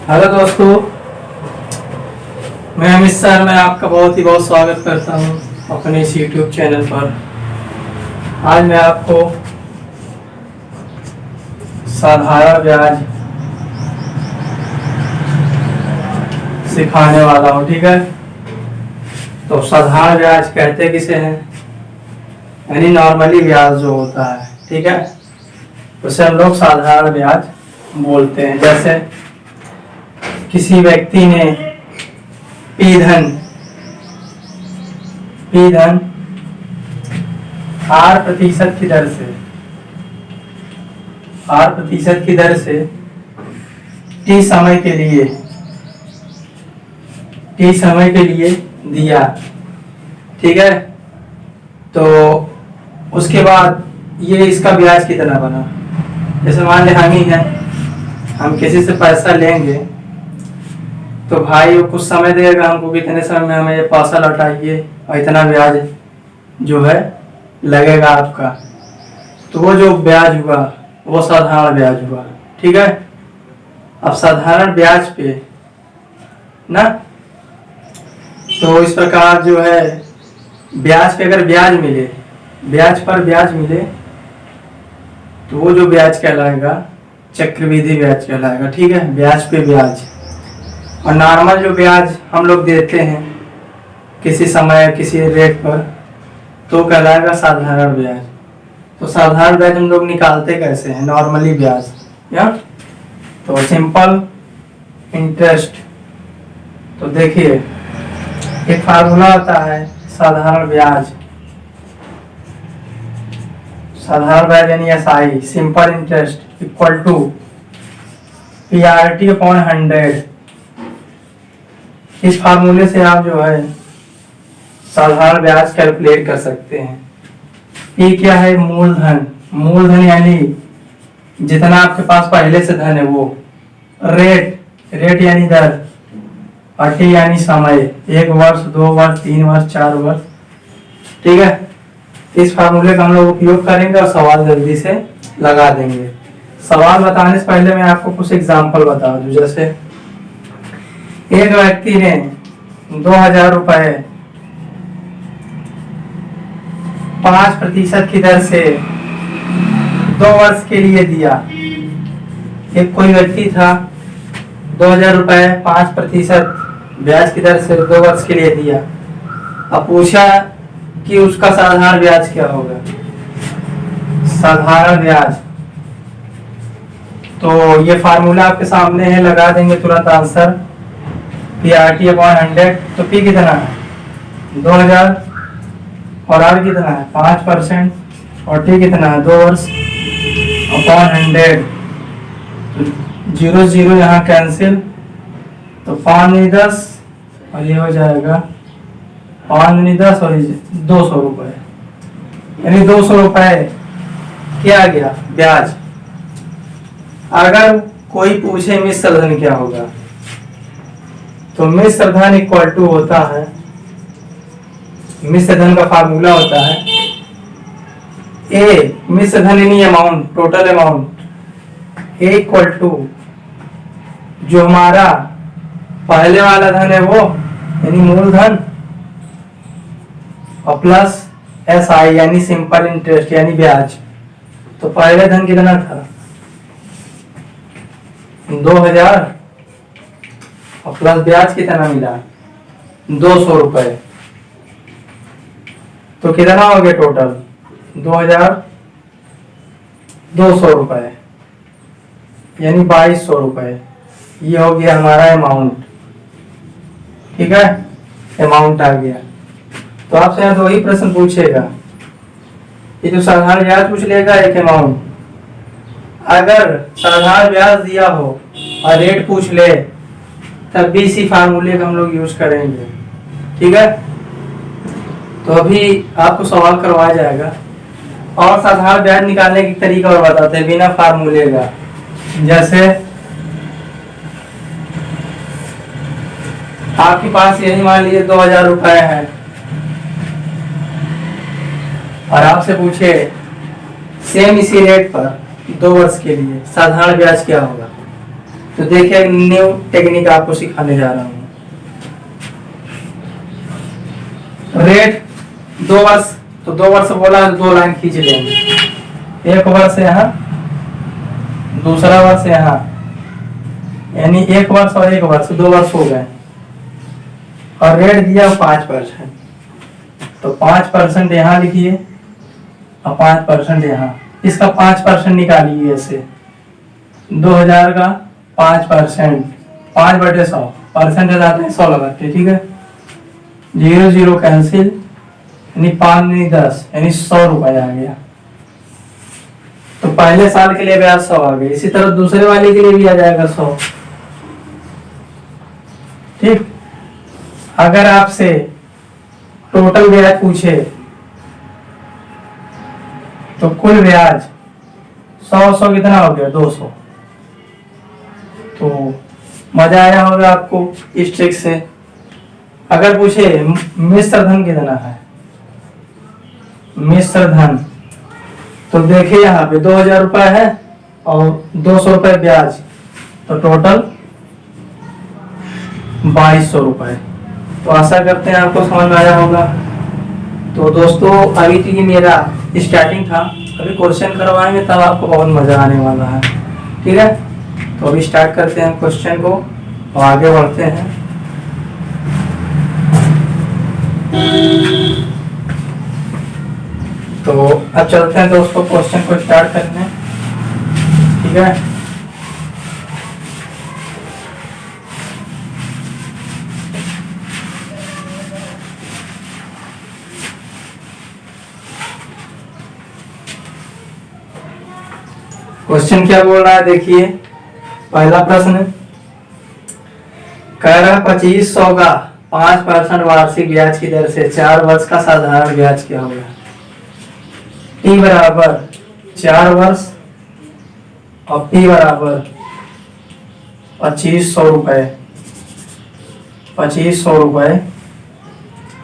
Hello दोस्तों, मैं Amit sir मैं आपका बहुत स्वागत करता हूं अपने इस YouTube चैनल पर। आज मैं आपको साधारण ब्याज सिखाने वाला हूं। ठीक है, तो साधारण ब्याज कहते किसे हैं, यानी नॉर्मली ब्याज जो होता है, ठीक है, उसे हम लोग साधारण ब्याज बोलते हैं। जैसे किसी व्यक्ति ने पी धन 8% की दर से टी समय के लिए दिया, ठीक है। तो उसके बाद ये इसका ब्याज कितना बना। जैसे मान ले हम ही हैं, हम किसी से पैसा लेंगे तो भाई वो कुछ समय देगा हमको, कितने समय में हमें ये पैसा लौटाइए और इतना ब्याज जो है लगेगा आपका। तो वो जो ब्याज हुआ वो साधारण ब्याज हुआ, ठीक है। अब साधारण ब्याज पे ना, तो इस प्रकार जो है ब्याज पे अगर ब्याज पर ब्याज मिले तो वो जो ब्याज कहलाएगा चक्रवृद्धि ब्याज कहलाएगा, ठीक है। ब्याज पे ब्याज। और नॉर्मल जो ब्याज हम लोग देते हैं किसी समय किसी रेट पर तो कहलाएगा साधारण ब्याज। तो साधारण ब्याज हम लोग निकालते कैसे हैं, नॉर्मली ब्याज या तो सिंपल इंटरेस्ट। तो देखिए एक फार्मूला होता है साधारण ब्याज यानी SI, simple interest equal to PRT upon 100। इस फार्मूले से आप जो है साधारण ब्याज कैलकुलेट कर सकते हैं। ये क्या है, मूलधन यानी जितना आपके पास पहले से धन है वो, रेट यानी दर, और टी यानी समय, 1 वर्ष 2 वर्ष 3 वर्ष 4 वर्ष, ठीक है। इस फार्मूले का हम लोग उपयोग करेंगे और सवाल जल्दी से लगा देंगे। सवाल बताने से पहले मैं आपको कुछ एग्जाम्पल बता दूं। जैसे एक व्यक्ति ने 2000 रुपए 5% की दर से 2 वर्ष के लिए दिया। एक कोई व्यक्ति था 2000 रुपए 5% ब्याज की दर से 2 वर्ष के लिए दिया। अब पूछा कि उसका साधारण ब्याज क्या होगा। साधारण ब्याज तो ये फार्मूला आपके सामने है, लगा देंगे तुरंत आंसर। PRT अपॉन 100, तो P कितना है 2000 और R कितना है 5% और T कितना है 2 वर्ष अपॉन 100। तो 0 0 यहाँ कैंसिल, तो 5 नहीं 10 और ये हो जाएगा 5 नहीं 10 और 200 रुपए, यानी 200 रुपए क्या आ गया ब्याज। अगर कोई पूछे मिश्र धन क्या होगा, तो मिश्र धन इक्वल टू होता है, मिश्र धन का फार्मूला होता है ए, मिश्र धन यानी amount, total amount, A equal to जो हमारा पहले वाला धन है वो यानी मूलधन, और प्लस SI यानी सिंपल इंटरेस्ट यानी ब्याज। तो पहले धन कितना था 2000 और प्लस ब्याज कितना मिला 200 रुपए, तो कितना हो गया टोटल 2200 रुपए यानी 2200 रुपए। ये हो गया हमारा अमाउंट, ठीक है, अमाउंट आ गया। तो आपसे यहाँ 2 ही प्रश्न पूछेगा, ये जो साधारण ब्याज पूछ लेगा, एक अमाउंट। अगर साधारण ब्याज दिया हो और रेट पूछ ले तब भी इसी फार्मूले का हम लोग यूज करेंगे, ठीक है। तो अभी आपको सवाल करवाया जाएगा और साधारण ब्याज निकालने की तरीका और बताते हैं बिना फार्मूले का। जैसे आपके पास यही मान लीजिए 2000 रुपए है और आपसे पूछे सेम इसी रेट पर 2 वर्ष के लिए साधारण ब्याज क्या होगा, तो देखिए न्यू टेक्निक आपको सिखाने जा रहा हूँ। रेट 2 वर्ष, तो 2 वर्ष बोला तो 2 लाइन खींच लेंगे। 1 वर्ष यहाँ, दूसरा वर्ष यहाँ, यानी 1 वर्ष और 1 वर्ष 2 वर्ष हो गए। और रेट दिया 5%, तो 5% यहाँ लिखिए और 5% यहाँ। इसका 5% निकालिए ऐसे, 2000 का 5%, 5/100, परसेंटेज आते हैं 100 लगाते, ठीक है। 0 0 कैंसिल, यानी 5 नहीं 10, यानी 100 रुपए आ गया। तो पहले साल के लिए ब्याज 100 आ गया। इसी तरह दूसरे वाले के लिए भी आ जाएगा 100, ठीक। अगर आपसे टोटल ब्याज पूछे तो कुल ब्याज 100 कितना हो गया, 200। तो मजा आया होगा आपको इस ट्रिक से। अगर पूछे मिश्र धन कितना है, मिश्र धन, तो देखिए यहाँ पे 2000 रुपए है और 200 रुपए ब्याज, तो टोटल 2200 रुपए। तो आशा करते हैं आपको समझ में आया होगा। तो दोस्तों अभी तो ये मेरा स्टार्टिंग था, अभी क्वेश्चन करवाएंगे तब आपको बहुत मजा आने वाला है, ठीक है। तो अभी स्टार्ट करते हैं क्वेश्चन को और आगे बढ़ते हैं। तो अब चलते हैं दोस्तों क्वेश्चन को स्टार्ट करने, ठीक है। क्वेश्चन क्या बोल रहा है, देखिए पहला प्रश्न कह रहा 2500 का 5% वार्षिक ब्याज की दर से 4 वर्ष का साधारण ब्याज क्या होगा। टी बराबर 4 वर्ष और पी बराबर 2500 रुपए, 2500 रुपए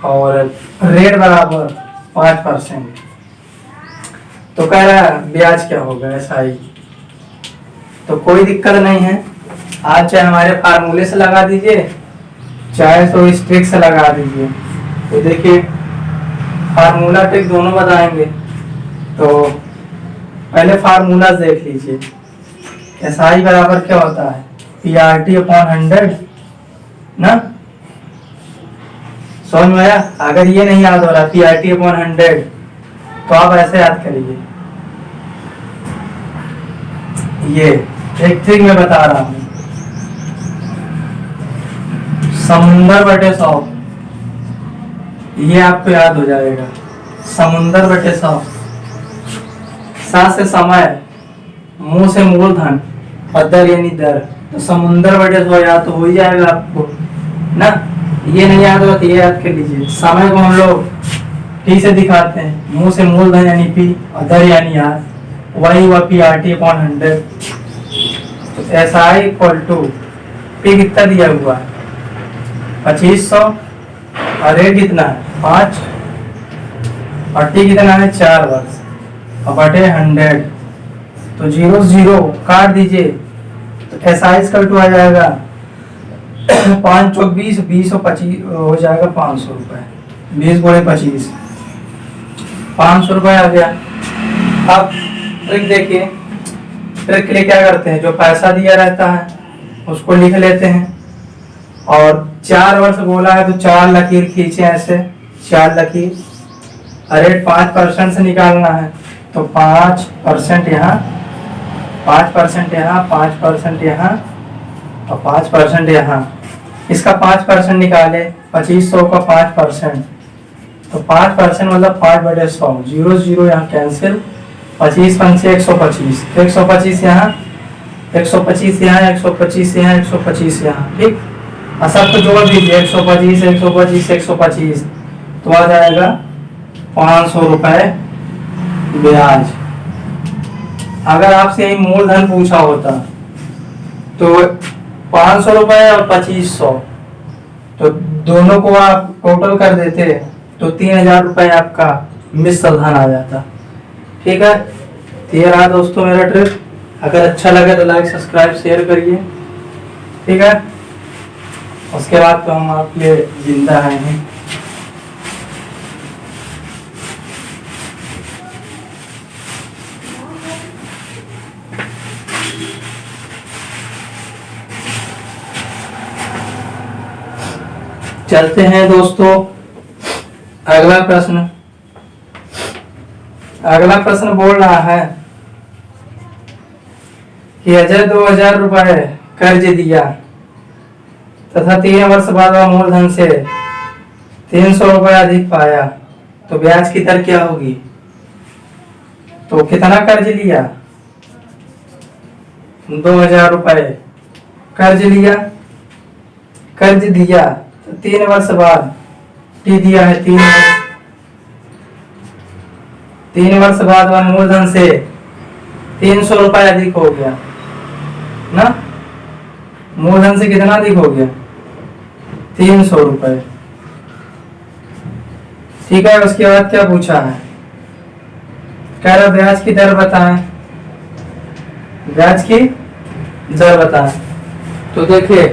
और रेट बराबर 5%। तो कह रहा है ब्याज क्या होगा, ऐसा ही। तो कोई दिक्कत नहीं है, आज चाहे हमारे फार्मूले से लगा दीजिए, चाहे तो इस ट्रिक से लगा दीजिए। तो देखिए फार्मूला ट्रिक दोनों बताएंगे। तो पहले फार्मूला देख लीजिए। SI बराबर क्या होता है, PRT/100 ना, समझ में आया। अगर ये नहीं याद हो रहा PRT/100 तो आप ऐसे याद करिए, ये एक ट्रिक मैं बता रहा हूं, समुंदर बटे 100, ये आपको याद हो जाएगा। समुंदर बटे 100, सा से समय, मुंह से मूलधन और दर यानी दर, तो समुंदर बटे 100 याद तो हो ही जाएगा आपको ना। ये नहीं याद हो तो ये याद कर लीजिए। समय को हम लोग टी से दिखाते हैं, मुंह से मूलधन यानी पी और दर यानी आर, वही हुआ PRT/100। तो SI इक्वल टू पी कितना दिया हुआ है 2500 और रेट कितना है 5 और टी कितना है 4 वर्ष और बटे 100। तो 0 0 काट दीजिए, तो SI इक्वल टू आ जाएगा 5 चौक 20, 20 और 25 हो जाएगा 500 रुपए, 20 गुणे 25, 500 रुपए आ गया। अब ट्रिक देखिए, ट्रिक के लिए क्या करते हैं, जो पैसा दिया रहता है उसको लिख लेते हैं और 4 वर्ष बोला है तो 4 लकीर खींचे ऐसे, 4 लकीर। रेट 5% से निकालना है, तो 5% यहाँ, 5% यहाँ, 5% यहाँ और 5% यहाँ। इसका 5% निकाले, 2500 का 5%, तो 5% मतलब 5/100, 0 0 यहाँ कैंसिल, 25 पंचे 125, 125 यहाँ, 125 यहाँ, 125 यहाँ, 125 यहाँ, ठीक। और सबको जोड़ दीजिए, 125 125 125, तो आ जाएगा 500 रुपए ब्याज। अगर आपसे यही मूलधन पूछा होता तो 500 रुपए और 2500, तो दोनों को आप टोटल कर देते तो 3000 रुपए आपका मिश्र धन आ जाता, ठीक है। तो ये रहा दोस्तों मेरा ट्रिक। अगर अच्छा लगे तो लाइक सब्सक्राइब शेयर करिए। ठीक है, उसके बाद तो हम आपके लिए जिंदा आए हैं। चलते हैं दोस्तों, अगला प्रश्न। अगला प्रश्न बोल रहा है कि अजय 2000 रुपए कर्ज दिया तथा 3 वर्ष बाद वह मूलधन से 300 रुपए अधिक पाया, तो ब्याज की दर क्या होगी? तो कितना कर्ज लिया? 2000 रुपए कर्ज लिया, कर्ज दिया तो 3 वर्ष बाद, टी दिया है 3 वर्ष, 3 वर्ष बाद वह मूलधन से 300 रुपए अधिक हो गया ना। मूलधन से कितना अधिक हो गया? 300 रुपए। ठीक है, उसके बाद क्या पूछा है? कह रहा ब्याज की दर बताएं, ब्याज की दर बताएं। तो देखिए,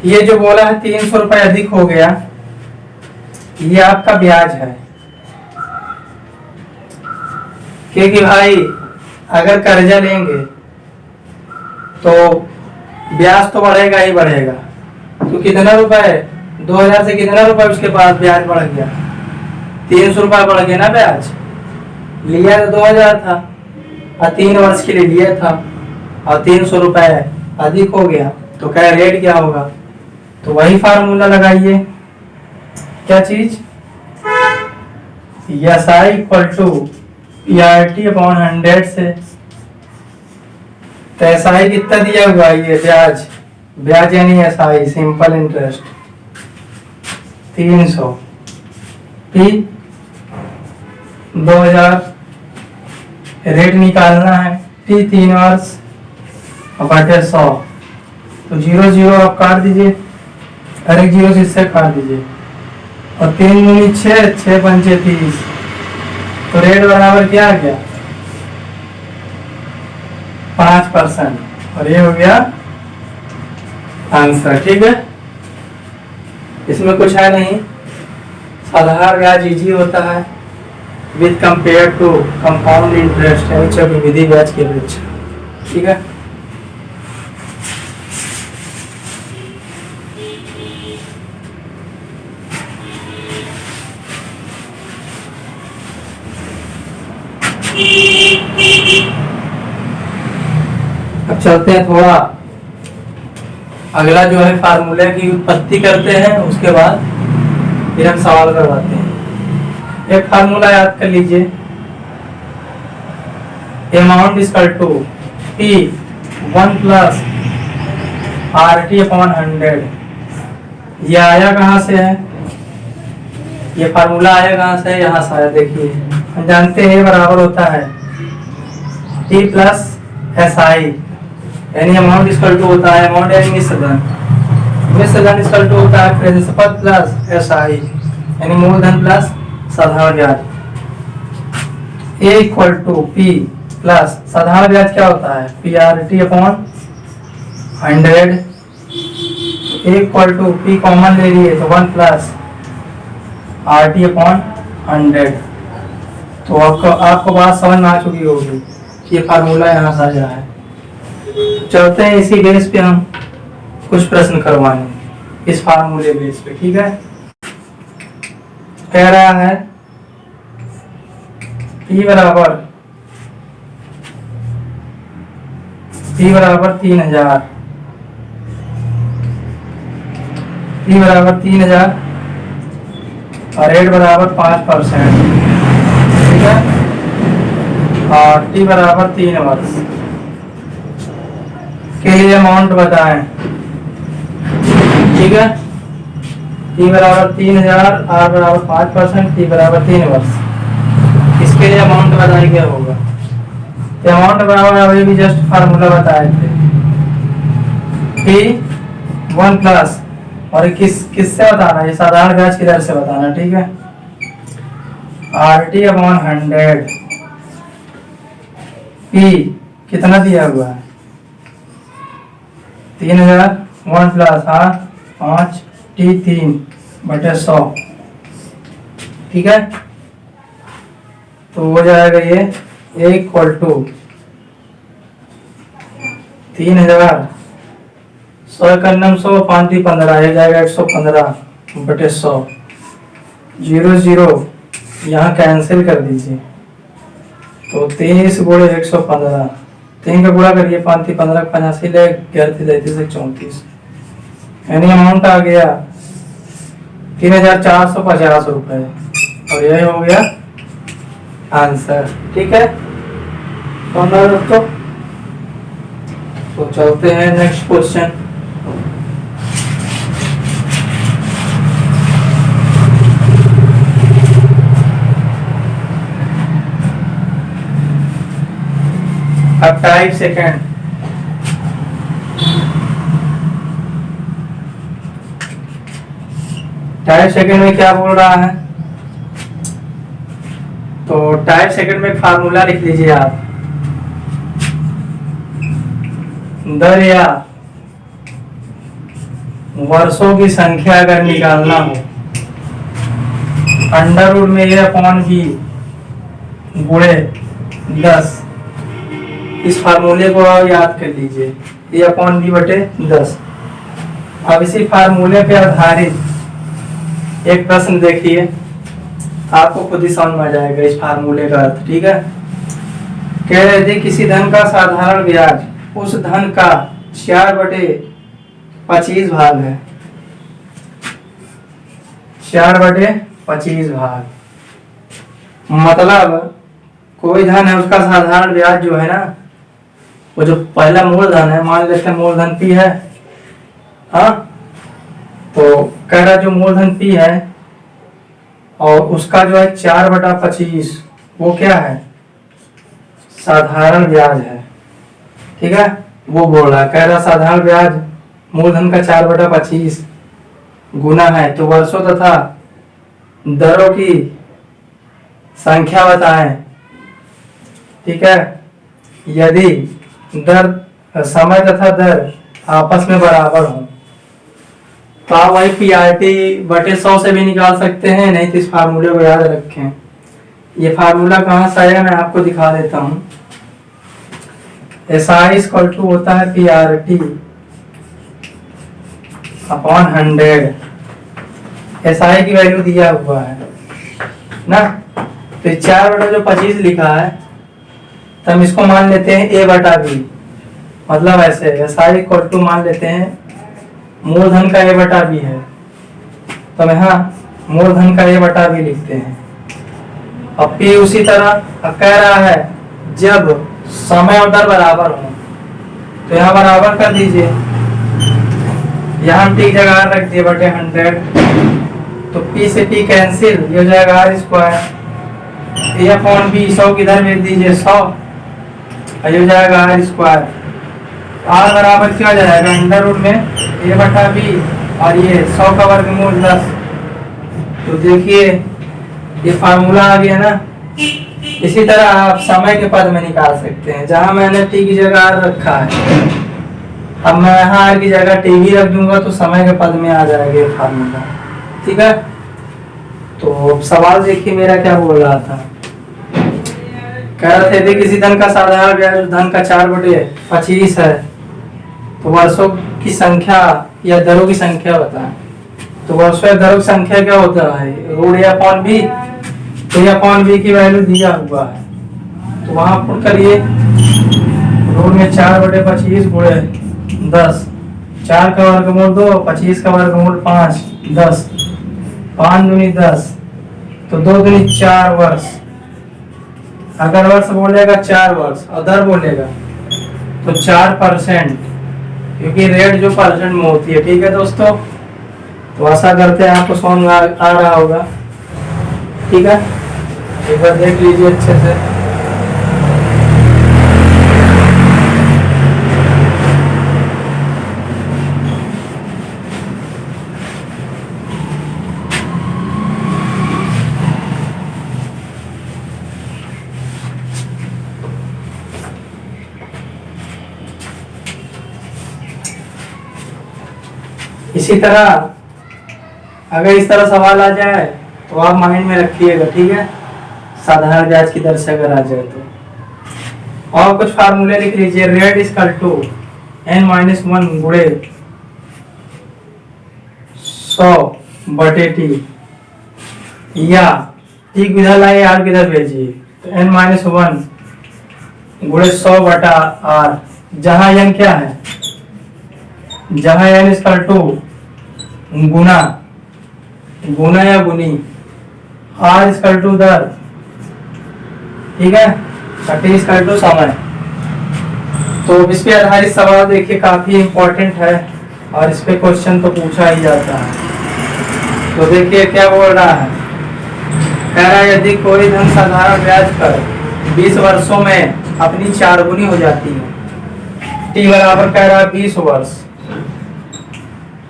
ये जो बोला है 300 रुपए अधिक हो गया, ये आपका ब्याज है। क्योंकि भाई अगर कर्जा लेंगे तो ब्याज तो बढ़ेगा ही बढ़ेगा। तो कितना रुपए, 2000 से कितना रुपए उसके बाद ब्याज बढ़ गया? 300 रुपए बढ़ गया ना ब्याज। लिया तो 2000 था और 3 वर्ष के लिए लिया था और 300 रुपए अधिक हो गया, तो क्या रेट क्या होगा? तो वही फार्मूला लगाइए। क्या चीज? S I equal to PRT upon 100 से। तो एस आई कितना दिया हुआ है? ये ब्याज, ब्याज यानी S I simple interest 300, P 2000, rate निकालना है, टी 3 वर्ष और बटे 100। तो 0 0 आप काट दीजिए, हर एक 0 से इससे काट दीजिए, और 3 दूनी 6, 6 पंचे 30, तो रेट बराबर क्या आ गया? 5%। और ये हो गया आंसर। ठीक है, इसमें कुछ है नहीं, साधारण ब्याज इजी होता है with compare to compound interest है चक्रवृद्धि ब्याज की अपेक्षा। ठीक है, अब चलते हैं थोड़ा अगला जो है फार्मूले की उत्पत्ति करते हैं, उसके बाद फिर हम सवाल करवाते हैं। एक फार्मूला याद कर लीजिए, amount is equal to P 1 plus RT upon 100। ये आया कहाँ से है? ये फार्मूला आया कहाँ से है? यहाँ से आया। देखिए, हम जानते हैं बराबर होता है T प्लस SI, यानी अमाउंट इक्वल टू होता है, अमाउंट यानी मिश्रधन, मिश्रधन इक्वल टू होता है प्रिंसिपल प्लस SI, यानी मूलधन प्लस साधारण ब्याज। A equal to P plus साधारण ब्याज क्या होता है? PRT upon 100। A equal to P common ले लिए तो 1 प्लस RT अपॉन 100। तो आपको बात समझ में आ चुकी होगी, ये फार्मूला यहाँ से आया है। चलते हैं इसी बेस पे हम कुछ प्रश्न करवाएंगे, इस फार्मूले बेस पे। ठीक है, कह रहा है P बराबर 3000, P बराबर 3000 और रेट बराबर 5%। ठीक है, और T बराबर 3 वर्ष के लिए अमाउंट बताएं। ठीक है, T बराबर 3000, R बराबर 5%, T बराबर 3 वर्ष। इसके लिए अमाउंट बताएं क्या होगा? तो अमाउंट बराबर अभी भी जस्ट फार्मूला बताए थे, P 1 प्लस, और किससे बताना? ये साधारण ब्याज की दर से बताना। ठीक है, RT अपॉन 100, P कितना दिया हुआ है? 3000 1 प्लस 5 T3/100, ठीक है। तो हो जाएगा ये इक्वल टू 3000 100 100 5 3 15 हो जाएगा 115/100। 0 0 यहाँ कैंसिल कर दीजिए, तो 23 गुणे 115, 3 का गुणा करिए, 5 3 15 85 ले 11 33 34, यानी अमाउंट आ गया 3450 रुपए, और यही हो गया आंसर, ठीक है। तो दोस्तों तो चलते हैं नेक्स्ट क्वेश्चन। अब टाइप सेकंड, टाइप सेकंड में क्या बोल रहा है? तो टाइप सेकंड में फार्मूला लिख लीजिए आप। दर या वर्षों की संख्या अगर निकालना हो, अंडर रूट में A/B गुणे 10, इस फार्मूले को याद कर लीजिए, A/B/10। अब इसी फार्मूले पे आधारित एक प्रश्न देखिए, आपको खुद ही समझ में आ जाएगा इस फार्मूले का अर्थ, ठीक है। कह रहे थे किसी धन का साधारण ब्याज उस धन का 4/25 भाग है, 4/25 भाग, मतलब कोई धन है उसका साधारण ब्याज जो है ना, वो जो पहला मूलधन है, मान लेते हैं मूलधन P है, हाँ, तो कह रहा जो मूलधन P है और उसका जो है 4/25, वो क्या है? साधारण ब्याज है, ठीक है। वो बोल रहा है, कह रहा साधारण ब्याज मूलधन का 4/25 गुना है, तो वर्षों तथा दरों की संख्या बताएं, ठीक है। यदि दर समय तथा दर आपस में बराबर हो, तो आप वही PRT/100 से भी निकाल सकते हैं, नहीं तो इस फार्मूले को याद रखें। ये फार्मूला कहाँ से आया मैं आपको दिखा देता हूँ। SI = होता है PRT/100। SI की वैल्यू दिया हुआ है ना, तो 4/25 लिखा है, तो हम इसको मान लेते हैं A/B, मतलब ऐसे SI = मान लेते हैं मूलधन का A/B है, तो हम यहाँ मूलधन का A/B लिखते हैं। अब P उसी तरह कह रहा है जब समय और दर बराबर हो, तो यहाँ बराबर कर दीजिए, यहाँ हम T जगह रख दिए /100, तो P से P कैंसिल, ये हो जाएगा R², A/B 100 किधर भेज दीजिए 100, ये हो जाएगा R²। R बराबर क्या हो जाएगा? अंडर रूट में A/B और ये 100 का वर्गमूल 10। तो देखिए ये फार्मूला आ गया ना। इसी तरह आप समय के पद में निकाल सकते हैं, जहां मैंने T की जगह R रखा है, अब मैं यहाँ R की जगह T भी रख दूंगा तो समय के पद में आ जाएगा ये फार्मूला, ठीक है। तो सवाल देखिए मेरा क्या बोल रहा था, कह रहे थे किसी धन का साधारण ब्याज धन का 4/25 है, तो वर्षों की संख्या या दरों की संख्या बताएं। तो वर्षों या दरों की संख्या क्या होता है? रूट A/B, तो A/B की वैल्यू दिया हुआ है, तो वहां पुट करिए, रूट में 4/25 गुणे 10, 4 का वर्गमूल 2, 25 का वर्गमूल 5, 10, 5 दूनी 10, तो 2 दूनी 4 वर्ष। अगर वर्ष बोलेगा 4 वर्ष और दर बोलेगा तो 4%, क्योंकि रेट जो परसेंट में होती है, ठीक है दोस्तों। तो आशा करते हैं आपको समझ आ रहा होगा, ठीक है। एक बार देख लीजिए अच्छे से। इसी तरह अगर इस तरह सवाल आ जाए तो आप माइंड में रखिएगा, ठीक है, साधारण ब्याज की दर से अगर आ जाए तो। और कुछ फार्मूले लिख लीजिए। रेट इक्वल टू n-1 गुणे 100/t, या t किधर लाए r किधर भेजिए, तो n-1 गुणे 100/r, जहां n क्या है, जहां n इक्वल टू गुना या गुनी, r इक्वल टू दर, ठीक है, t इक्वल टू समय। तो इस पे आधारित सवाल देखिए काफी इंपॉर्टेंट है और इस पे क्वेश्चन तो पूछा ही जाता है। तो देखिए क्या बोल रहा है, कह रहा है यदि कोई धन साधारण ब्याज पर 20 वर्षों में अपनी 4 गुनी हो जाती है, t बराबर कह रहा है 20 वर्ष,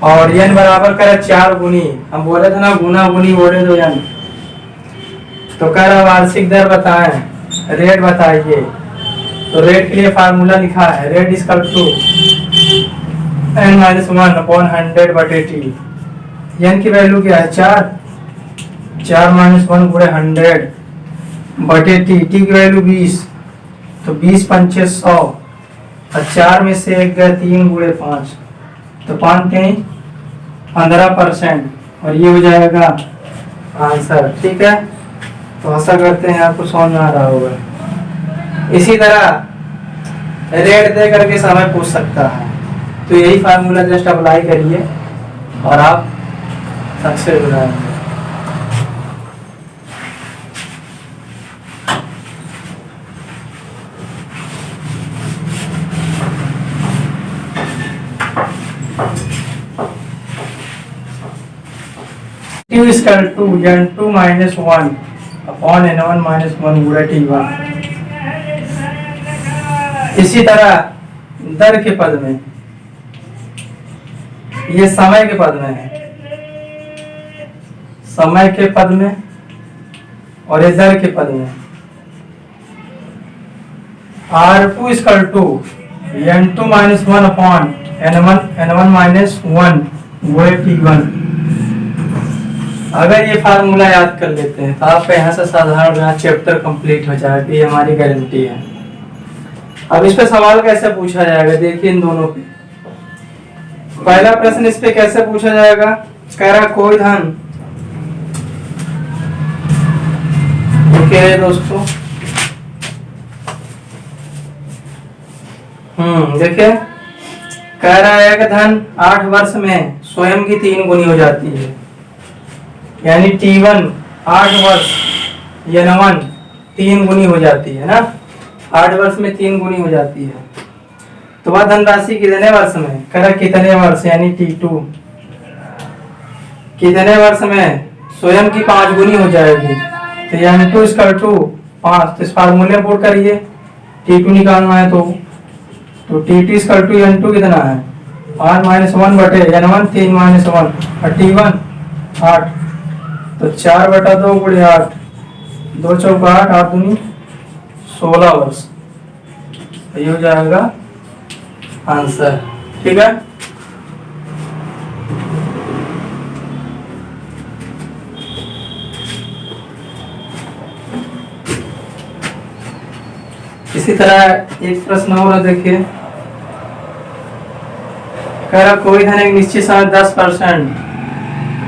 और n बराबर कह रहा है 4 गुनी, हम बोले थे ना गुना गुनी बोले तो n, तो कह रहा वार्षिक दर बताएं, रेट बताइए। तो रेट के लिए फार्मूला लिखा है, rate equal to n-1/100/t। n की वैल्यू क्या है 4 -1 गुणे 100/t, t की वैल्यू 20, तो 20 पंचे 100, और 4 में से 1 गया 3 गुणे 5, तो 5 के 15%, और ये हो जाएगा आंसर, ठीक है। तो आशा करते हैं आपको समझ में आ रहा होगा। इसी तरह रेट दे करके समय पूछ सकता है, तो यही फार्मूला जस्ट अप्लाई करिए और आप सक्सेस हो जाएंगे। Q equal to n2 - 1 upon n1 - 1 गुणा t1। इसी तरह दर के पद में, ये समय के पद में है, समय के पद में, और ये दर के पद में, R2 equal to n2 - 1 upon n1 - 1 गुणे t1। अगर ये फार्मूला याद कर लेते हैं तो आपका यहाँ से साधारण ब्याज चैप्टर कंप्लीट हो जाएगा, ये हमारी गारंटी है। अब इस पे सवाल कैसे पूछा जाएगा, देखिए इन दोनों पे। पहला प्रश्न इस पे कैसे पूछा जाएगा, कह रहा कोई धन, देखिए दोस्तों, देखिए कह रहा है कि धन 8 वर्ष में स्वयं की 3 गुनी हो जाती है, यानी t1 8 वर्ष n1 3 गुनी हो जाती है ना, 8 वर्ष में 3 गुनी हो जाती है। तो वह धनराशि कितने वर्ष में, कह कितने वर्ष, यानी t2 कितने वर्ष में स्वयं की 5 गुनी हो जाएगी, तो n2 इक्वल टू 5। तो इस फार्मूले पुट करिए, t2 निकालना है तो t2 इक्वल टू n2 कितना है 5 - 1/n1 3 - 1, और t1 8, तो 4/2 गुणे 8, 2 चौका 8, 8 दूनी 16 वर्ष, ये हो जाएगा आंसर, ठीक है। इसी तरह एक प्रश्न और देखिए, कह रहा कोई धन एक निश्चित समय 10%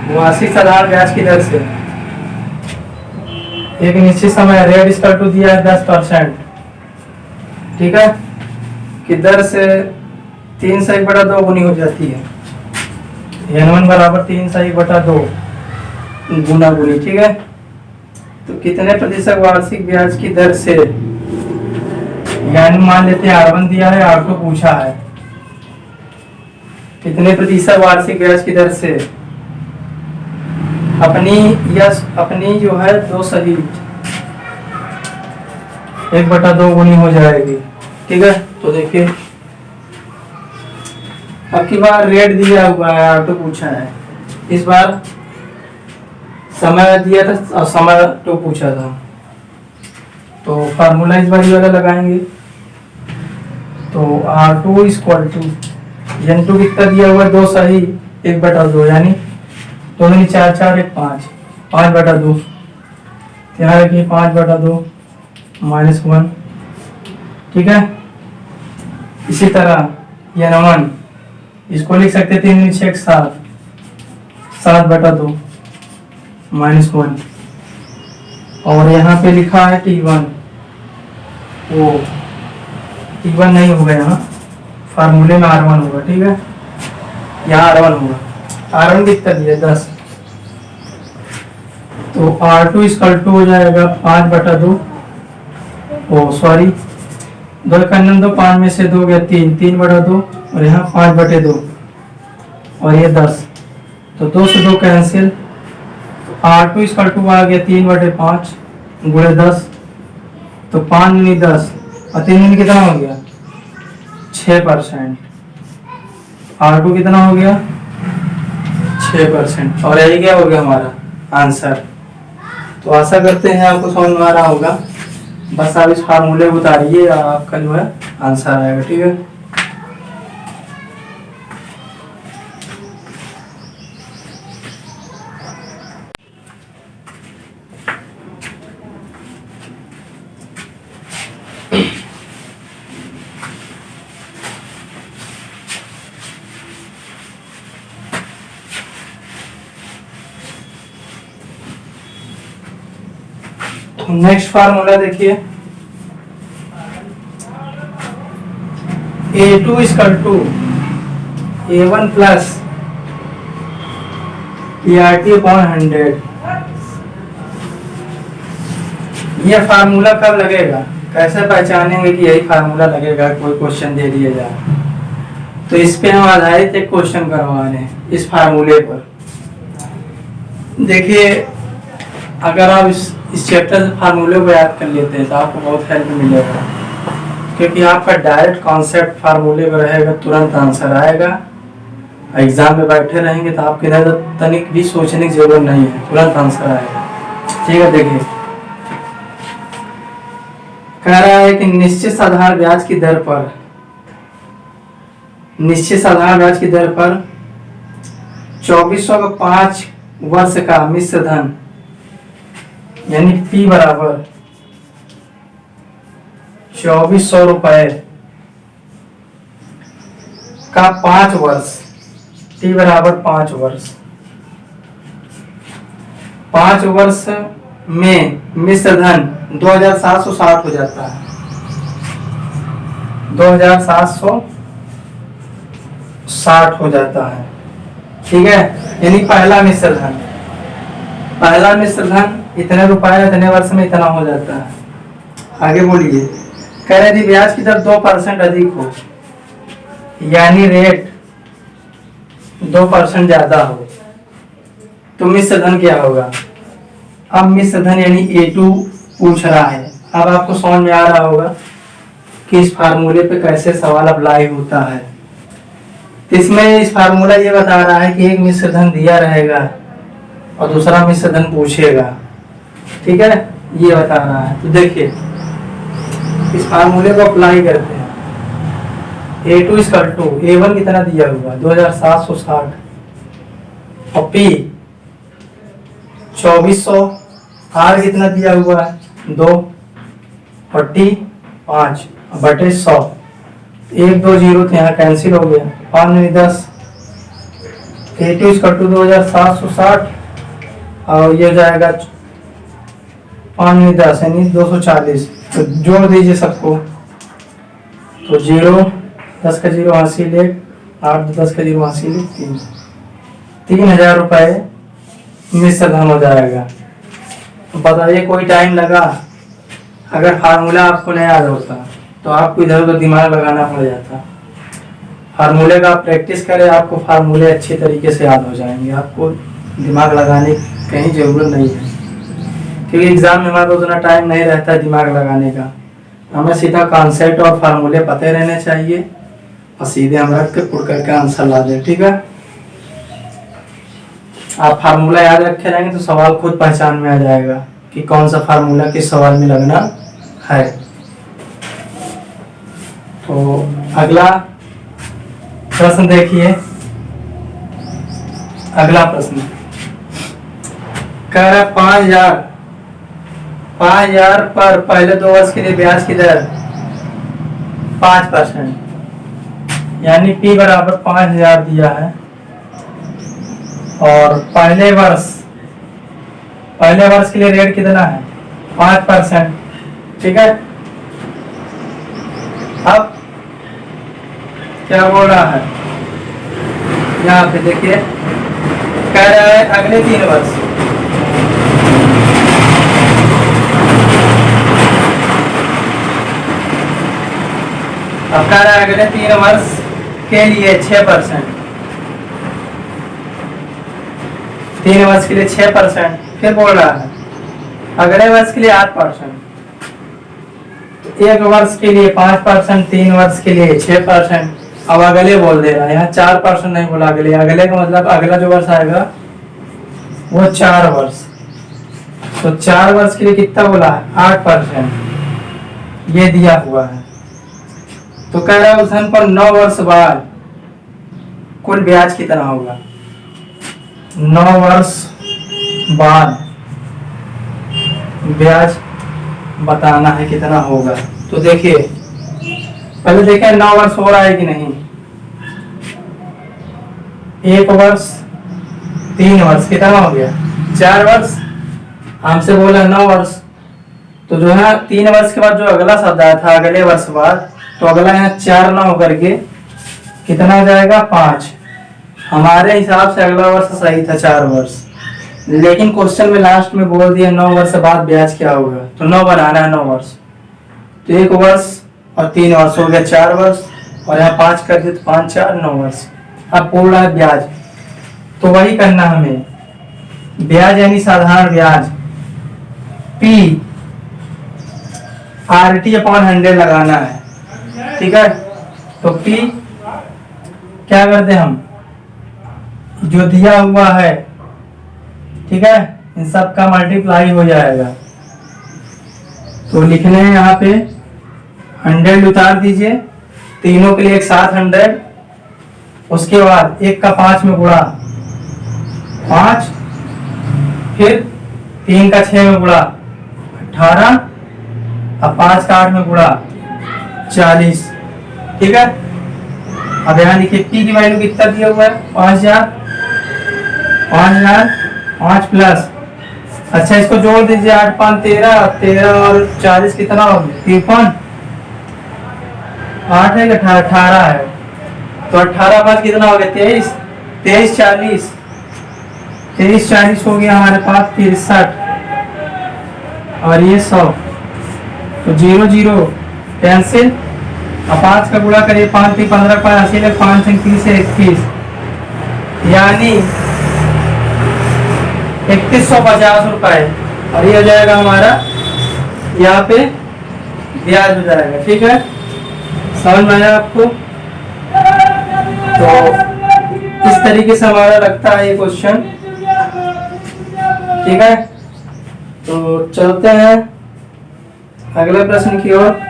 वार्षिक साधारण ब्याज की दर से, एक निश्चित समय रेट इक्वल टू दिया है 10%, ठीक है, कि दर से 3 से 1/2 गुनी हो जाती है, n1 बराबर 3 से 1/2 गुना गुनी, ठीक है। तो कितने प्रतिशत वार्षिक ब्याज की दर से, यानी मान लेते हैं R1 दिया है, R2 पूछा है, कितने प्रतिशत वार्षिक ब्याज की दर से अपनी जो है 2 सहित 1/2 गुनी हो जाएगी, ठीक है। तो देखिए अब की बार रेट दिया हुआ है, R2 पूछा है, इस बार समय दिया था और समय तो पूछा था, तो फार्मूला इस बार वाला लगाएंगे। तो R2 इक्वल टू n2 कितना दिया हुआ है 2 सही, 1/2 यानी 2 दूनी 4, 4 1 5, 5/2। यहाँ रखिए 5/2 -1, ठीक है। इसी तरह N1 इसको लिख सकते 3 दूनी 6 7, 7/2 -1। और यहाँ पे लिखा है T1, वो T1 नहीं होगा, यहाँ फार्मूले में R1 होगा, ठीक है। यहाँ R1 होगा, R1 कितना दिया 10, तो R2 इक्वल टू हो जाएगा 5/2, ओ सॉरी 2 का 2, 5 में से 2 गया 3, 3/2 और यहाँ 5/2 और ये 10, तो 2 से 2 कैंसिल। R2 इक्वल टू आ गया 3/5 गुणे 10, तो 5 दूनी 10 और 3 दूनी कितना हो गया 6%। R2 कितना हो गया 6%, और यही क्या हो गया हमारा आंसर। तो आशा करते हैं आपको समझ में आ रहा होगा। बस आप इस फार्मूले को उतारिए और आपका जो है आंसर आएगा, ठीक है। नेक्स्ट फार्मूला देखिए, A2 equal to A1 plus ERT/100। ये फार्मूला कब लगेगा, कैसे पहचानेंगे कि यही फार्मूला लगेगा, कोई क्वेश्चन दे दिया जाए तो इस पे हम आधारित एक क्वेश्चन करवाने हैं इस फार्मूले पर। देखिए अगर आप इस चैप्टर से फार्मूले को याद कर लेते हैं तो आपको बहुत हेल्प मिलेगा, क्योंकि आपका डायरेक्ट कॉन्सेप्ट फार्मूले में रहेगा, तुरंत आंसर आएगा। एग्जाम में बैठे रहेंगे तो आपके इधर तनिक भी सोचने की जरूरत नहीं है, तुरंत आंसर आएगा, ठीक है। देखिए कह रहा है कि निश्चित साधारण ब्याज की दर पर, निश्चित साधारण ब्याज की दर पर 2400 का 5 वर्ष का मिश्र धन यानी P बराबर 2400 रुपए का 5 वर्ष, T बराबर 5 वर्ष, 5 वर्ष में मिश्र धन 2760 हो जाता है, 2760 हो जाता है, ठीक है। यानी पहला मिश्र धन, पहला मिश्र धन इतने रुपए इतने वर्ष में इतना हो जाता है। आगे बोलिए, कह रहे थे ब्याज की दर 2% अधिक हो, यानी रेट 2% ज्यादा हो, तो मिश्र धन क्या होगा। अब मिश्र धन यानी A2 पूछ रहा है। अब आपको समझ में आ रहा होगा कि इस फार्मूले पे कैसे सवाल अप्लाई होता है। इसमें इस फार्मूला ये बता रहा है कि एक मिश्र धन दिया रहेगा और दूसरा मिश्र धन पूछेगा, ठीक है, ये बता रहा है। तो देखिए इस फार्मूले को अप्लाई करते हैं। A2 इक्वल टू A1 कितना दिया हुआ 2760 और P 2400, R कितना दिया हुआ है 2 और T 5/100। 1 2 0 थे, यहाँ कैंसिल हो गया, 5 में 10। A2 इक्वल टू 2760 और ये जाएगा 5 में 10 यानी 240। तो जोड़ दीजिए सबको, तो 0 10 का 0 हासिल 1, 8 10 का 0 हासिल 3, 3000 रुपये मिश्र धन हो जाएगा। तो बताइए कोई टाइम लगा, अगर फार्मूला आपको नहीं याद होता तो आपको इधर उधर दिमाग लगाना पड़ जाता। फार्मूले का आप प्रैक्टिस करें, आपको फार्मूले अच्छे तरीके से याद हो जाएंगे, आपको दिमाग लगाने की कहीं जरूरत नहीं है, क्योंकि एग्जाम में हमारा उतना टाइम नहीं रहता है दिमाग लगाने का। हमें सीधा कॉन्सेप्ट और फार्मूले पते रहने चाहिए और सीधे हम रख के पुट करके आंसर ला दें, ठीक है। आप फार्मूला याद रखे रहेंगे तो सवाल खुद पहचान में आ जाएगा कि कौन सा फार्मूला किस सवाल में लगना है। तो अगला प्रश्न देखिए, अगला प्रश्न कह रहा 5,000 पर पहले 2 वर्ष के लिए ब्याज की दर 5%, यानी P बराबर 5,000 दिया है और पहले वर्ष के लिए रेट कितना है 5%। ठीक है, अब क्या बोल रहा है यहाँ पे देखिए, कह रहा है अगले 3 वर्ष अब कह रहा है अगले 3 वर्ष के लिए 6%, 3 वर्ष के लिए 6%, फिर बोल रहा है अगले वर्ष के लिए 8%, तो 1 वर्ष के लिए 5%, 3 वर्ष के लिए 6%। अब अगले बोल दे रहा है, यहाँ 4% नहीं बोला, अगले का मतलब अगला जो वर्ष आएगा वो 4 वर्ष, तो 4 वर्ष के लिए कितना बोला है 8%, ये दिया हुआ है। तो कह रहा है उस धन पर 9 वर्ष बाद कुल ब्याज कितना होगा, 9 वर्ष बाद ब्याज बताना है कितना होगा। तो देखिए पहले देखें 9 वर्ष हो रहा है कि नहीं, 1 वर्ष 3 वर्ष कितना हो गया 4 वर्ष, हमसे बोला 9 वर्ष, तो जो है 3 वर्ष के बाद जो अगला शब्द आया था अगले वर्ष बाद, तो अगला यहाँ 4 9 करके कितना हो जाएगा 5। हमारे हिसाब से अगला वर्ष सही था 4 वर्ष, लेकिन क्वेश्चन में लास्ट में बोल दिया 9 वर्ष बाद ब्याज क्या होगा, तो 9 बनाना है 9 वर्ष, तो 1 वर्ष और 3 वर्ष हो गया 4 वर्ष, और यहाँ 5 कर दिए तो 5 4 9 वर्ष। अब बोल रहा है ब्याज, तो वही करना हमें, ब्याज यानी साधारण ब्याज P RT/100 लगाना है। ठीक है, तो P क्या करते हैं हम, जो दिया हुआ है, ठीक है, इन सब का मल्टीप्लाई हो जाएगा, तो लिखने हैं यहाँ पे 100 उतार दीजिए, तीनों के लिए एक साथ 100, उसके बाद 1 का 5 में गुणा 5, फिर 3 का 6 में गुणा 18, अब 5 का 8 में गुणा 40। ठीक है, अब यहाँ देखिए P की वैल्यू कितना दिया हुआ है 5,000, 5 प्लस, अच्छा इसको जोड़ दीजिए, 8 5 13, 13 और 40 कितना हो गया 53, 8 है 18 है, तो 18 5 कितना हो गया 23, 23 40, 23 40 हो गया हमारे पास 63, और ये 100, तो 0 0 कैंसिल, अब 5 का गुणा करिए, 5 3 15 5 80 में 5 3 30 31, यानी 3150 रुपए, और ये हो जाएगा हमारा यहाँ पे ब्याज हो जाएगा। ठीक है, समझ में आया आपको? तो इस तरीके से हमारा लगता है ये क्वेश्चन। ठीक है, तो चलते हैं अगले प्रश्न की ओर।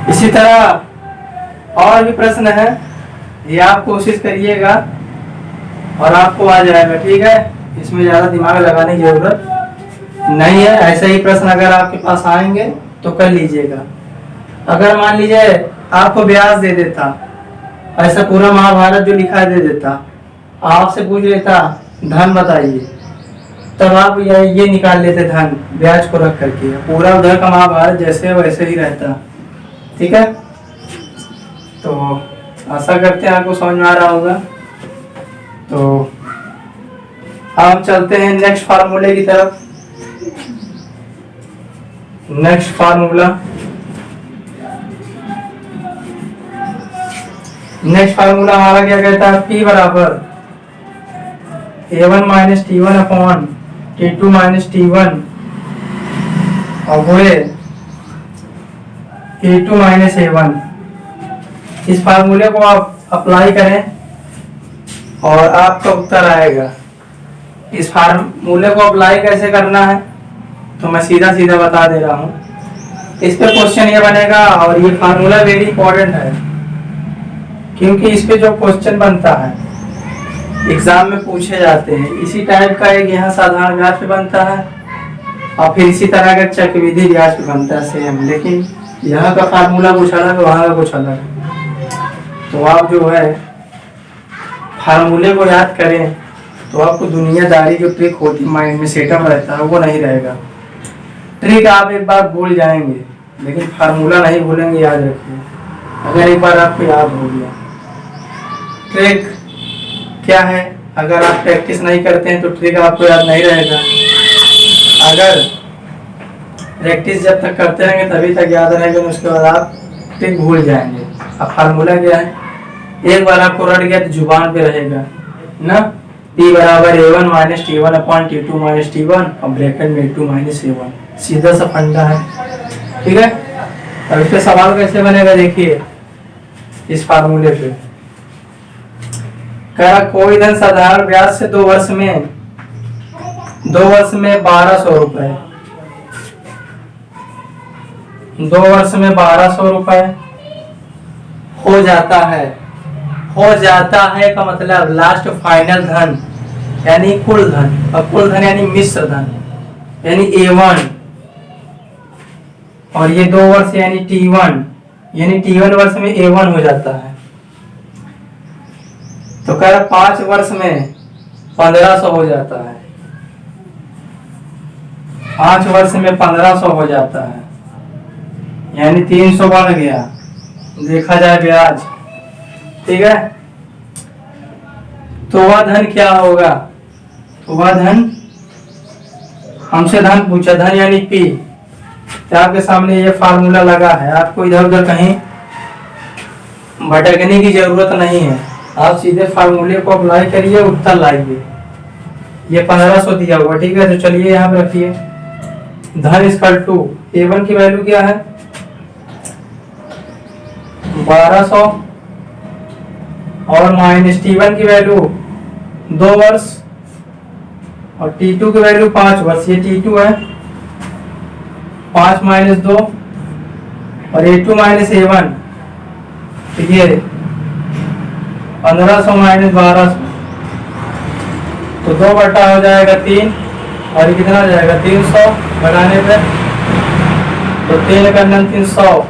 इसी तरह और भी प्रश्न है, ये आप कोशिश करिएगा और आपको आ जाएगा। ठीक है, इसमें ज्यादा दिमाग लगाने की जरूरत नहीं है। ऐसे ही प्रश्न अगर आपके पास आएंगे तो कर लीजिएगा। अगर मान लीजिए आपको ब्याज दे देता, ऐसा पूरा महाभारत जो लिखा दे देता, आपसे पूछ लेता धन बताइए, तब आप ये निकाल लेते धन ब्याज को रख करके, पूरा उधर का महाभारत जैसे वैसे ही रहता। ठीक है, तो आशा करते हैं आपको समझ में आ रहा होगा। तो हम चलते हैं नेक्स्ट फार्मूले की तरफ। नेक्स्ट फार्मूला हमारा क्या कहता है, P बराबर A1 minus T1 upon T2 minus T1 और गुणे A2 माइनस A1। इस फार्मूले को आप अप्लाई करें और आपका उत्तर आएगा। इस फार्मूले को अप्लाई कैसे करना है तो मैं सीधा सीधा बता दे रहा हूँ। इस पे क्वेश्चन ये बनेगा और ये फार्मूला वेरी इंपॉर्टेंट है, क्योंकि इस पे जो क्वेश्चन बनता है एग्जाम में पूछे जाते हैं इसी टाइप का एक यहाँ साधारण ब्याज पे बनता है और फिर इसी तरह का चक्रवृद्धि ब्याज पे बनता है सेम, लेकिन यहाँ का फार्मूला कुछ अलग है, वहाँ का कुछ अलग है। तो आप जो है फार्मूले को याद करें तो आपको दुनियादारी जो ट्रिक होती है माइंड में सेटअप रहता है वो नहीं रहेगा। ट्रिक आप एक बार भूल जाएंगे लेकिन फार्मूला नहीं भूलेंगे, याद रखिए। अगर एक बार आपको याद हो गया ट्रिक क्या है, अगर आप प्रैक्टिस नहीं करते हैं तो ट्रिक आपको याद नहीं रहेगा। अगर प्रैक्टिस जब तक करते रहेंगे तभी तक याद रहेगा, उसके बाद आप ट्रिक भूल जाएंगे। अब फार्मूला क्या है, एक बार आपको रट गया तो जुबान पे रहेगा ना, P बराबर A1 minus T1 upon T2 minus T1 और ब्रैकेट में A2 माइनस A1, सीधा सा फंडा है। ठीक है, अब इस पे सवाल कैसे बनेगा देखिए। इस फार्मूले पे कह रहा कोई धन साधारण ब्याज से 2 वर्ष में 1200 रुपए, 2 वर्ष में 1200 रुपए हो जाता है। हो जाता है का मतलब लास्ट फाइनल धन यानी कुल धन, और कुल धन यानी मिश्र धन यानी A1, और ये 2 वर्ष यानी T1, यानी T1 वर्ष में A1 हो जाता है। तो कह रहा 5 वर्ष में 1500 हो जाता है, 5 वर्ष में 1500 हो जाता है यानी 300 बन गया, देखा जाए ब्याज। ठीक है, तो वह धन क्या होगा, तो वह धन हमसे धन पूछा, धन यानी P। तो आपके सामने ये फार्मूला लगा है, आपको इधर उधर कहीं भटकने की जरूरत नहीं है, आप सीधे फार्मूले को अप्लाई करिए, उत्तर लाइए। ये 1500 दिया हुआ, ठीक है। तो चलिए यहाँ पे रखिए धन इक्वल टू A1 की वैल्यू क्या है 1200 और माइनस T1 की वैल्यू 2 वर्ष और T2 की वैल्यू 5 वर्ष, ये T2 है, 5 माइनस 2 और A2 माइनस A1, ये 1500 माइनस 1200, तो 2 बटा हो जाएगा 3 और कितना हो जाएगा 300 बढ़ाने पे, तो 3 का 300,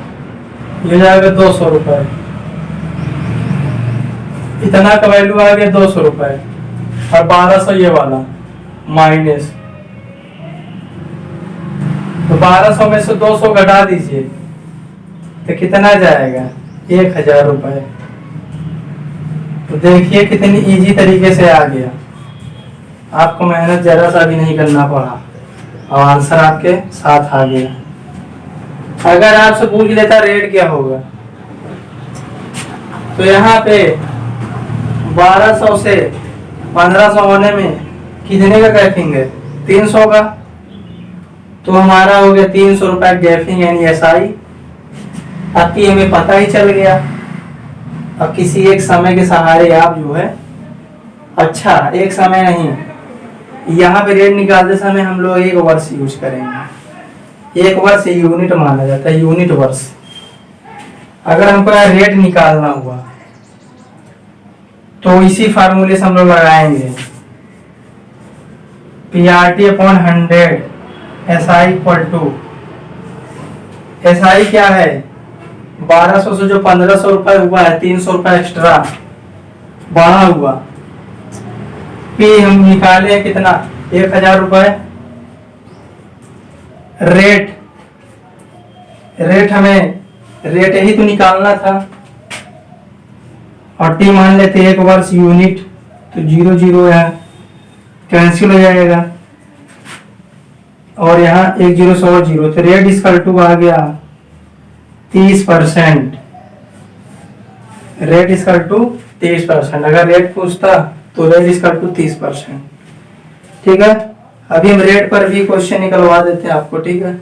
ये जाएगा 200 रुपए। इतना का वैल्यू आ गया 200 रुपए और 1200 ये वाला माइनस, तो 1200 में से 200 घटा दीजिए तो कितना जाएगा 1000 रुपए। तो देखिए कितनी इजी तरीके से आ गया, आपको मेहनत जरा सा भी नहीं करना पड़ा और आंसर आपके साथ आ गया। अगर आपसे पूछ लेता रेट क्या होगा, तो यहाँ पे 1200 से 1500 होने में कितने का गैपिंग है 300 का, तो हमारा हो गया 300 रुपए गैपिंग यानी SI। ताकि हमें पता ही चल गया। अब किसी एक समय के सहारे आप जो है, अच्छा एक समय नहीं, यहाँ पे रेट निकालते समय हम लोग 1 वर्ष यूज करेंगे। 1 वर्ष यूनिट माना जाता है, यूनिट वर्ष। अगर हमको यहाँ रेट निकालना हुआ तो इसी फार्मूले से हम लोग लगाएंगे PRT upon 100 SI equal to, SI क्या है 1200 से जो 1500 रुपए हुआ है 300 रुपए एक्स्ट्रा बढ़ा हुआ, P हम निकाले हैं कितना 1000 रुपए। रेट हमें रेट ही तो निकालना था, और T मान लेते 1 वर्ष यूनिट, तो 0 0 है कैंसिल हो जाएगा, और यहाँ 1 0 100 0, तो रेट इक्वल टू आ गया 30%। Rate equal to 30%। अगर रेट पूछता तो रेट इक्वल टू 30%। ठीक है, अभी हम रेट पर भी क्वेश्चन निकलवा देते हैं आपको। ठीक है।